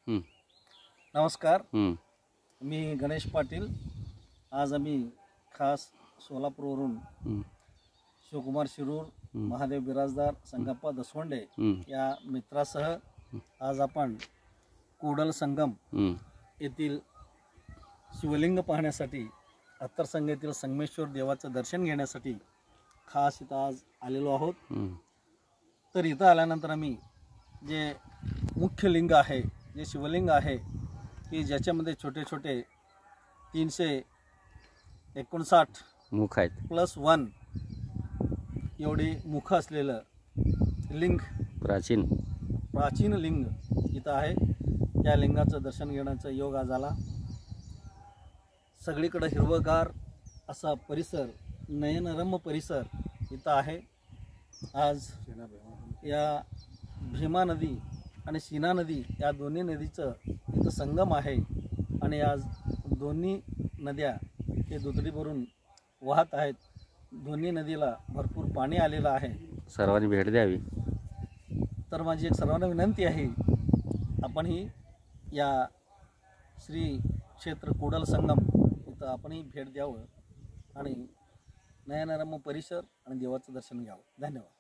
नमस्कार, मी गणेश पाटील। आज आम्ही खास सोलापूरवरून शिवकुमार शिरूर, महादेव बिराजदार, संगप्पा दसवंडे या मित्रासह आज आपण कुडल संगम येथील शिवलिंग पाहण्यासाठी, अत्तरसंग येथील संगमेश्वर देवाचं दर्शन घेण्यासाठी खास इथं आज आलेलो आहोत। तर इथं आल्यानंतर आम्ही जे मुख्य लिंग आहे, जे शिवलिंग आहे की ज्याच्यामध्ये छोटे छोटे 359 मुख आहेत +1 एवढी मुख असलेलं लिंग, प्राचीन लिंग इथं आहे। त्या लिंगाचं दर्शन घेण्याचा योग आज आला। सगळीकडे हिरवगार असा परिसर, नयनरम्य परिसर इथं आहे। आज या भीमा नदी आणि सीना नदी या दोन्ही नदीचं इथं संगम आहे आणि आज दोन्ही नद्या हे दुथडी भरून वाहत आहेत। दोन्ही नदीला भरपूर पाणी आलेलं आहे। सर्वांनी भेट द्यावी। तर माझी एक सर्वांना विनंती आहे, आपणही या श्री क्षेत्र कुडल संगम इथं आपणही भेट द्यावं आणि नयनरम्य परिसर आणि देवाचं दर्शन घ्यावं। धन्यवाद।